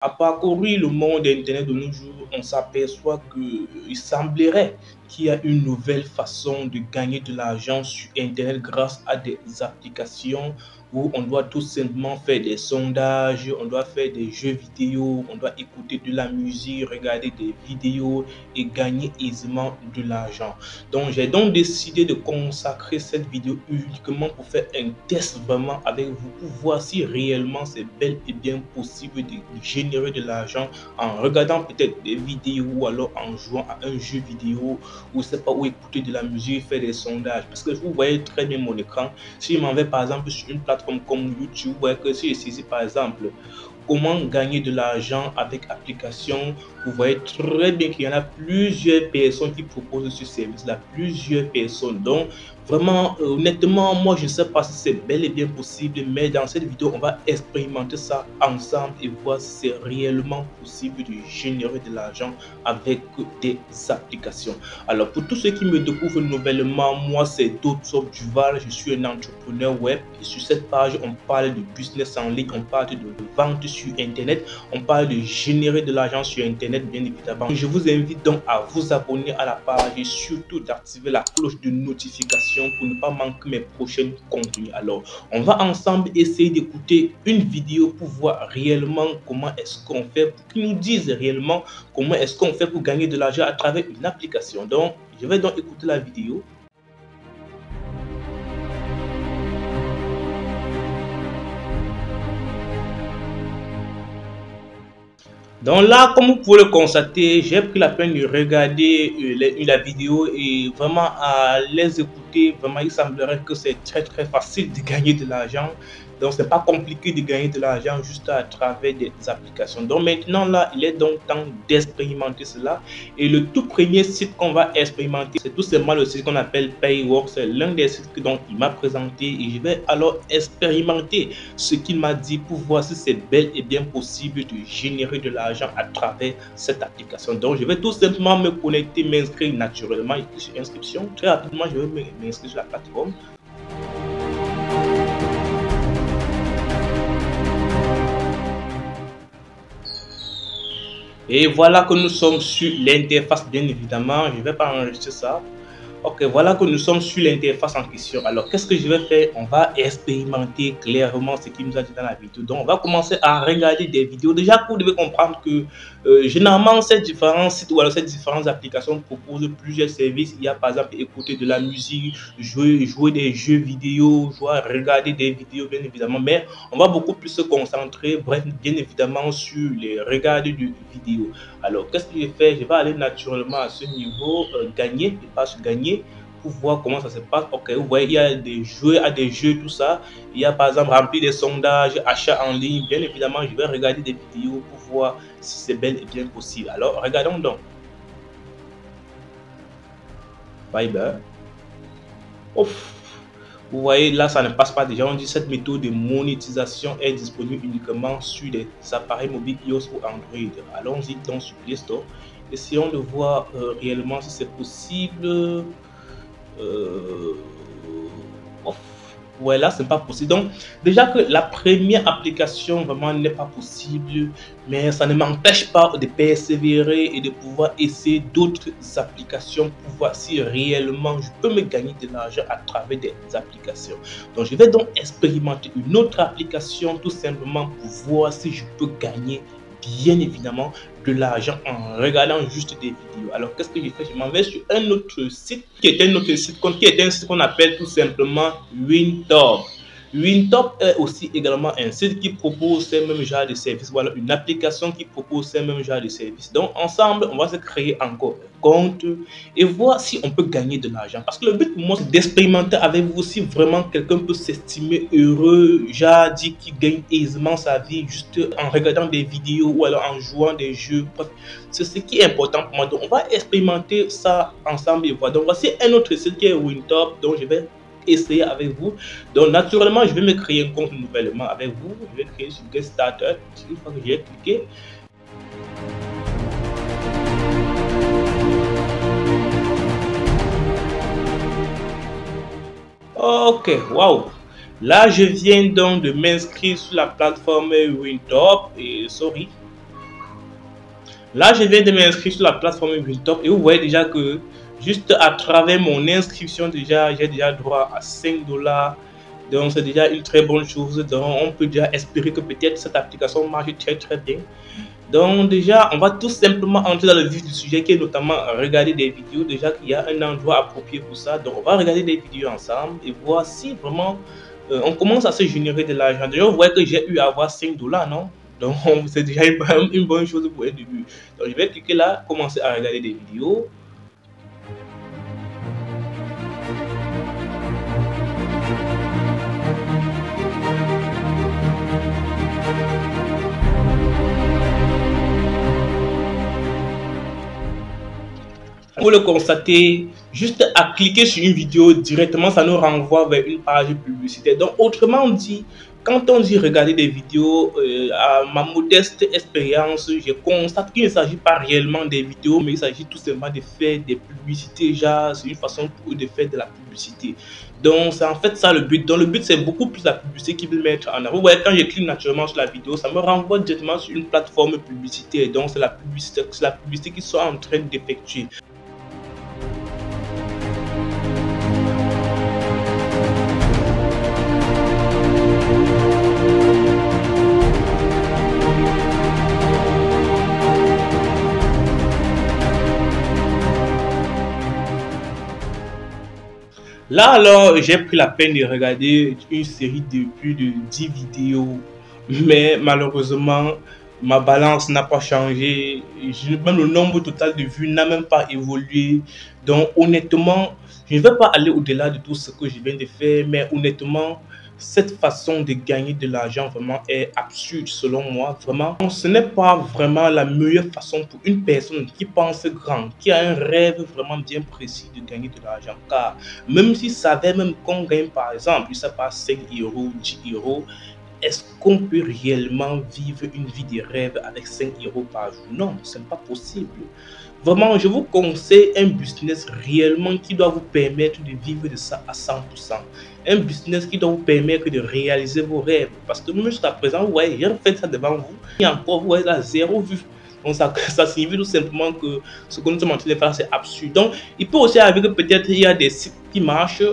À parcourir le monde Internet de nos jours, on s'aperçoit qu'il semblerait qu'il y a une nouvelle façon de gagner de l'argent sur Internet grâce à des applications où on doit tout simplement faire des sondages, on doit faire des jeux vidéo, on doit écouter de la musique, regarder des vidéos et gagner aisément de l'argent. Donc, j'ai donc décidé de consacrer cette vidéo uniquement pour faire un test vraiment avec vous pour voir si réellement c'est bel et bien possible de générer de l'argent en regardant peut-être des vidéos ou alors en jouant à un jeu vidéo ou c'est pas où écouter de la musique, faire des sondages. Parce que vous voyez très bien mon écran. Si je m'en vais par exemple sur une plateforme comme YouTube, vous voyez que si je saisis par exemple comment gagner de l'argent avec application, vous voyez très bien qu'il y en a plusieurs personnes qui proposent ce service-là, plusieurs personnes. Donc, vraiment, honnêtement, moi, je ne sais pas si c'est bel et bien possible, mais dans cette vidéo, on va expérimenter ça ensemble et voir si c'est réellement possible de générer de l'argent avec des applications. Alors, pour tous ceux qui me découvrent nouvellement, moi, c'est Dotso Duval, je suis un entrepreneur web et sur cette page, on parle de business en ligne, on parle de vente sur Internet, on parle de générer de l'argent sur Internet, bien évidemment. Je vous invite donc à vous abonner à la page et surtout d'activer la cloche de notification pour ne pas manquer mes prochains contenus. Alors, on va ensemble essayer d'écouter une vidéo pour voir réellement comment est-ce qu'on fait, pour qu'ils nous disent réellement comment est-ce qu'on fait pour gagner de l'argent à travers une application. Donc, je vais donc écouter la vidéo. Donc là, comme vous pouvez le constater, j'ai pris la peine de regarder la vidéo et vraiment à les écouter, vraiment il semblerait que c'est très facile de gagner de l'argent. Donc c'est pas compliqué de gagner de l'argent juste à travers des applications. Donc maintenant là, il est donc temps d'expérimenter cela. Et le tout premier site qu'on va expérimenter, c'est tout simplement le site qu'on appelle Payworks. C'est l'un des sites que donc il m'a présenté et je vais alors expérimenter ce qu'il m'a dit pour voir si c'est bel et bien possible de générer de l'argent à travers cette application. Donc je vais tout simplement me connecter, m'inscrire naturellement sur inscription. Très rapidement, je vais m'inscrire sur la plateforme. Et voilà que nous sommes sur l'interface, bien évidemment. Je ne vais pas enregistrer ça. Ok, voilà que nous sommes sur l'interface en question. Alors, qu'est-ce que je vais faire? On va expérimenter clairement ce qu'il nous a dit dans la vidéo. Donc, on va commencer à regarder des vidéos. Déjà, vous devez comprendre que généralement, ces différents sites ou alors ces différentes applications proposent plusieurs services. Il y a par exemple écouter de la musique, jouer des jeux vidéo, regarder des vidéos, bien évidemment. Mais on va beaucoup plus se concentrer, bref, bien évidemment, sur les regards de vidéos. Alors, qu'est-ce que je fais? Je vais aller naturellement à ce niveau, gagner, et pas se gagner, pour voir comment ça se passe. Ok, vous voyez, il y a des jeux, tout ça. Il y a par exemple remplir des sondages, achats en ligne. Bien évidemment, je vais regarder des vidéos pour voir si c'est bel et bien possible. Alors, regardons donc. Bye bye. Ouf. Vous voyez, là, ça ne passe pas déjà. On dit cette méthode de monétisation est disponible uniquement sur des appareils mobiles iOS ou Android. Allons-y donc sur Play Store. Essayons de voir réellement si c'est possible. Ouais, là, c'est pas possible. Donc, déjà que la première application vraiment n'est pas possible, mais ça ne m'empêche pas de persévérer et de pouvoir essayer d'autres applications pour voir si réellement je peux me gagner de l'argent à travers des applications. Donc, je vais donc expérimenter une autre application tout simplement pour voir si je peux gagner bien évidemment de l'argent en regardant juste des vidéos. Alors qu'est-ce que j'ai fait? Je m'en vais sur un autre site qui est un site qu'on appelle tout simplement Wintop. Wintop est aussi également un site qui propose ces mêmes genres de services. Voilà une application qui propose ces mêmes genres de services. Donc ensemble, on va se créer encore un compte et voir si on peut gagner de l'argent. Parce que le but pour moi, c'est d'expérimenter avec vous si vraiment quelqu'un peut s'estimer heureux, genre dit qu'il gagne aisément sa vie juste en regardant des vidéos ou alors en jouant des jeux. C'est ce qui est important pour moi. Donc on va expérimenter ça ensemble et voir. Donc voici un autre site qui est Wintop. Donc je vais essayer avec vous. Donc naturellement, je vais me créer un compte nouvellement avec vous. Je vais créer sur Get Started. Une fois que j'ai cliqué, ok, waouh. Là, je viens donc de m'inscrire sur la plateforme Wintop et sorry. Là, je viens de m'inscrire sur la plateforme Buildtop et vous voyez déjà que juste à travers mon inscription, déjà, j'ai déjà droit à 5 dollars. Donc, c'est déjà une très bonne chose. Donc, on peut déjà espérer que peut-être cette application marche très très bien. Donc, déjà, on va tout simplement entrer dans le vif du sujet qui est notamment regarder des vidéos. Déjà qu'il y a un endroit approprié pour ça. Donc, on va regarder des vidéos ensemble et voir si vraiment on commence à se générer de l'argent. Déjà, vous voyez que j'ai eu à avoir 5 dollars, non? Donc, c'est déjà une bonne chose pour un début. Donc, je vais cliquer là, commencer à regarder des vidéos. Pour le constater, juste à cliquer sur une vidéo directement, ça nous renvoie vers une page publicitaire. Donc, autrement dit, quand on dit regarder des vidéos, à ma modeste expérience, je constate qu'il ne s'agit pas réellement des vidéos, mais il s'agit tout simplement de faire des publicités. Genre, c'est une façon pour eux de faire de la publicité. Donc, c'est en fait ça le but. Donc, le but, c'est beaucoup plus la publicité qu'ils veulent mettre en avant. Vous voyez, quand je clique naturellement sur la vidéo, ça me renvoie directement sur une plateforme publicitaire. Donc, c'est la publicité qu'ils sont en train d'effectuer. Là, alors, j'ai pris la peine de regarder une série de plus de 10 vidéos, mais malheureusement, ma balance n'a pas changé. Même le nombre total de vues n'a même pas évolué. Donc, honnêtement, je ne vais pas aller au-delà de tout ce que je viens de faire, mais honnêtement, cette façon de gagner de l'argent vraiment est absurde selon moi. Vraiment, ce n'est pas vraiment la meilleure façon pour une personne qui pense grand, qui a un rêve vraiment bien précis de gagner de l'argent. Car même si ça savait même qu'on gagne par exemple, je sais pas, 5 euros, 10 euros, est-ce qu'on peut réellement vivre une vie de rêve avec 5 euros par jour? Non, ce n'est pas possible. Vraiment, je vous conseille un business réellement qui doit vous permettre de vivre de ça à 100%. Un business qui doit vous permettre de réaliser vos rêves. Parce que même jusqu'à présent, vous voyez, j'ai fait ça devant vous. Et encore, vous voyez là, zéro vue. Donc ça signifie tout simplement que ce que nous sommes en train de faire, c'est absurde. Donc, il peut aussi arriver que peut-être il y a des sites qui marchent.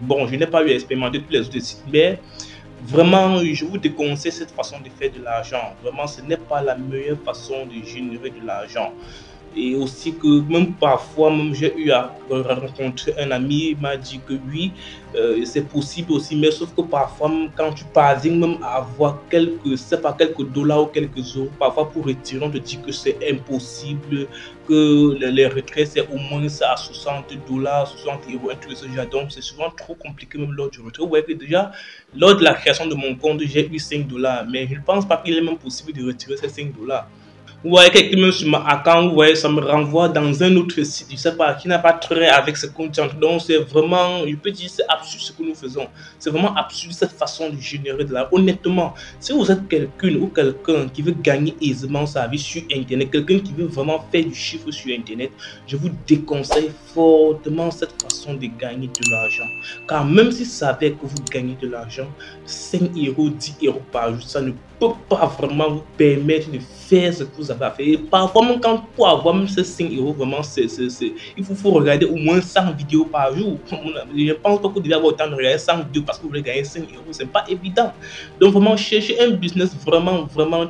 Bon, je n'ai pas eu à expérimenter tous les autres sites, mais vraiment, je vous déconseille cette façon de faire de l'argent. Vraiment, ce n'est pas la meilleure façon de générer de l'argent. Et aussi que même parfois, même j'ai eu à rencontrer un ami, il m'a dit que oui, c'est possible aussi, mais sauf que parfois, même quand tu parviens même à avoir quelques, c'est pas quelques dollars ou quelques euros, parfois pour retirer, on te dit que c'est impossible, que les retraits c'est au moins ça à 60 dollars, 60 euros, un truc de ce genre. Donc c'est souvent trop compliqué même lors du retrait. Vous voyez que déjà, lors de la création de mon compte, j'ai eu 5 dollars, mais je ne pense pas qu'il est même possible de retirer ces 5 dollars. Vous voyez quelqu'un même sur ma account, vous voyez, ça me renvoie dans un autre site, je sais pas, qui n'a pas trait avec ce compte. Donc c'est vraiment, je peux dire, c'est absurde ce que nous faisons. C'est vraiment absurde cette façon de générer de l'argent. Honnêtement, si vous êtes quelqu'un ou quelqu'un qui veut gagner aisément sa vie sur Internet, quelqu'un qui veut vraiment faire du chiffre sur Internet, je vous déconseille fortement cette façon de gagner de l'argent. Car même si ça savez que vous gagnez de l'argent, 5 euros, 10 euros par jour, ça ne peut pas vraiment vous permettre de faire ce que vous avez à faire. Et parfois, même quand pour avoir même ces 5 euros, vraiment, il faut regarder au moins 100 vidéos par jour. Je pense pas que vous devez avoir autant de regarder 100 vidéos parce que vous voulez gagner 5 euros. C'est pas évident. Donc, vraiment, cherchez un business vraiment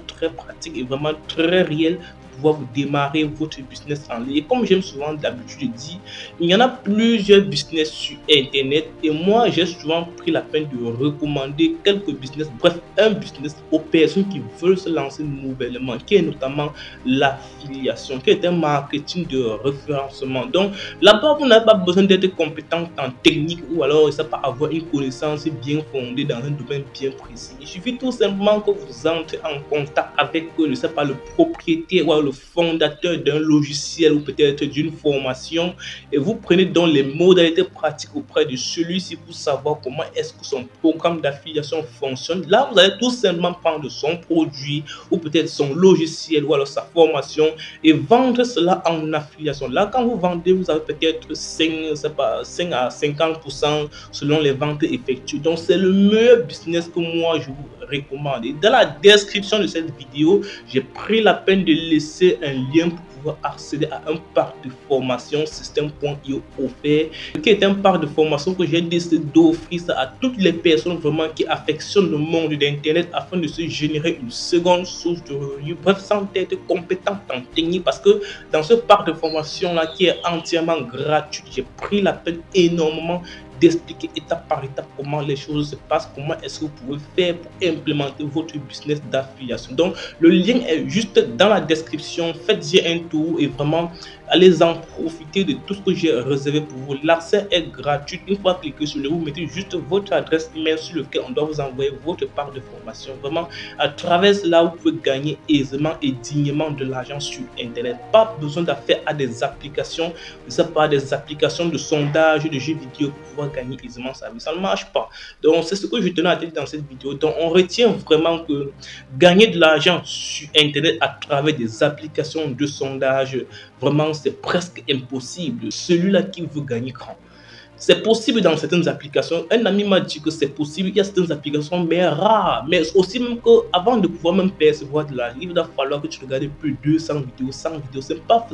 très pratique et vraiment très réel pouvoir vous démarrer votre business en ligne. Et comme j'aime souvent d'habitude dire, il y en a plusieurs business sur Internet et moi j'ai souvent pris la peine de recommander quelques business, bref un business aux personnes qui veulent se lancer nouvellement, qui est notamment l'affiliation, qui est un marketing de référencement. Donc là-bas vous n'avez pas besoin d'être compétent en technique ou alors ça pas avoir une connaissance bien fondée dans un domaine bien précis. Il suffit tout simplement que vous entrez en contact avec je sais pas, le propriétaire ou le fondateur d'un logiciel ou peut-être d'une formation et vous prenez donc les modalités pratiques auprès de celui-ci pour savoir comment est-ce que son programme d'affiliation fonctionne. Là, vous allez tout simplement prendre son produit ou peut-être son logiciel ou alors sa formation et vendre cela en affiliation. Là, quand vous vendez, vous avez peut-être 5 à 50% selon les ventes effectuées. Donc, c'est le meilleur business que moi, je vous recommande. Et dans la description de cette vidéo, j'ai pris la peine de laisser laisser un lien pour pouvoir accéder à un parc de formation Système.io offert, qui est un parc de formation que j'ai décidé d'offrir ça à toutes les personnes vraiment qui affectionnent le monde d'Internet afin de se générer une seconde source de revenus, bref, sans être compétent en technique, parce que dans ce parc de formation là qui est entièrement gratuit, j'ai pris la peine énormément d'expliquer étape par étape comment les choses se passent, comment est-ce que vous pouvez faire pour implémenter votre business d'affiliation. Donc le lien est juste dans la description, faites-y un tour et vraiment allez en profiter de tout ce que j'ai réservé pour vous. L'accès est gratuit. Une fois cliqué sur le, vous mettez juste votre adresse email sur lequel on doit vous envoyer votre part de formation. Vraiment, à travers cela, vous pouvez gagner aisément et dignement de l'argent sur Internet. Pas besoin d'affaire à des applications, ça pas des applications de sondage, de jeux vidéo pour pouvoir gagner aisément sa vie. Ça ne marche pas. Donc, c'est ce que je tenais à dire dans cette vidéo. Donc, on retient vraiment que gagner de l'argent sur Internet à travers des applications de sondage, vraiment, c'est presque impossible. Celui-là qui veut gagner grand. C'est possible dans certaines applications. Un ami m'a dit que c'est possible. Il y a certaines applications, mais rares. Mais aussi même qu'avant de pouvoir même percevoir de l'argent, il va falloir que tu regardes plus de 200 vidéos, 100 vidéos. C'est pas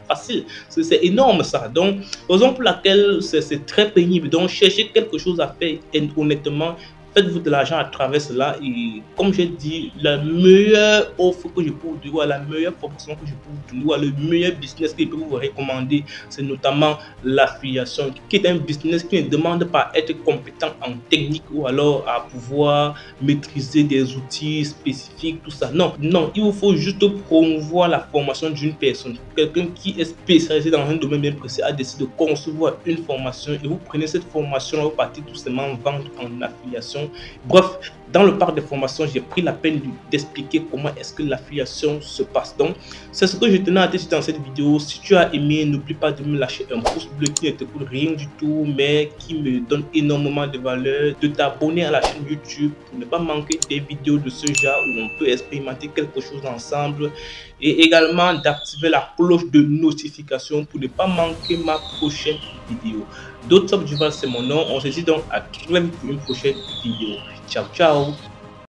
facile. C'est énorme ça. Donc, raison pour laquelle c'est très pénible. Donc, cherchez quelque chose à faire honnêtement. Faites-vous de l'argent à travers cela et comme j'ai dit, la meilleure offre que je peux vous donner, la meilleure formation que je peux vous donner, le meilleur business que je peux vous recommander, c'est notamment l'affiliation, qui est un business qui ne demande pas à être compétent en technique ou alors à pouvoir maîtriser des outils spécifiques, tout ça. Non, il vous faut juste promouvoir la formation d'une personne. Quelqu'un qui est spécialisé dans un domaine bien précis a décidé de concevoir une formation et vous prenez cette formation, vous partez tout simplement vendre en affiliation. Bref, dans le parc de formation, j'ai pris la peine d'expliquer comment est-ce que l'affiliation se passe. Donc, c'est ce que je tenais à dire dans cette vidéo. Si tu as aimé, n'oublie pas de me lâcher un pouce bleu qui ne te coûte rien du tout, mais qui me donne énormément de valeur. De t'abonner à la chaîne YouTube pour ne pas manquer des vidéos de ce genre où on peut expérimenter quelque chose ensemble. Et également d'activer la cloche de notification pour ne pas manquer ma prochaine vidéo. Dotop Duval, c'est mon nom. On se dit donc à très vite pour une prochaine vidéo. Ciao, ciao.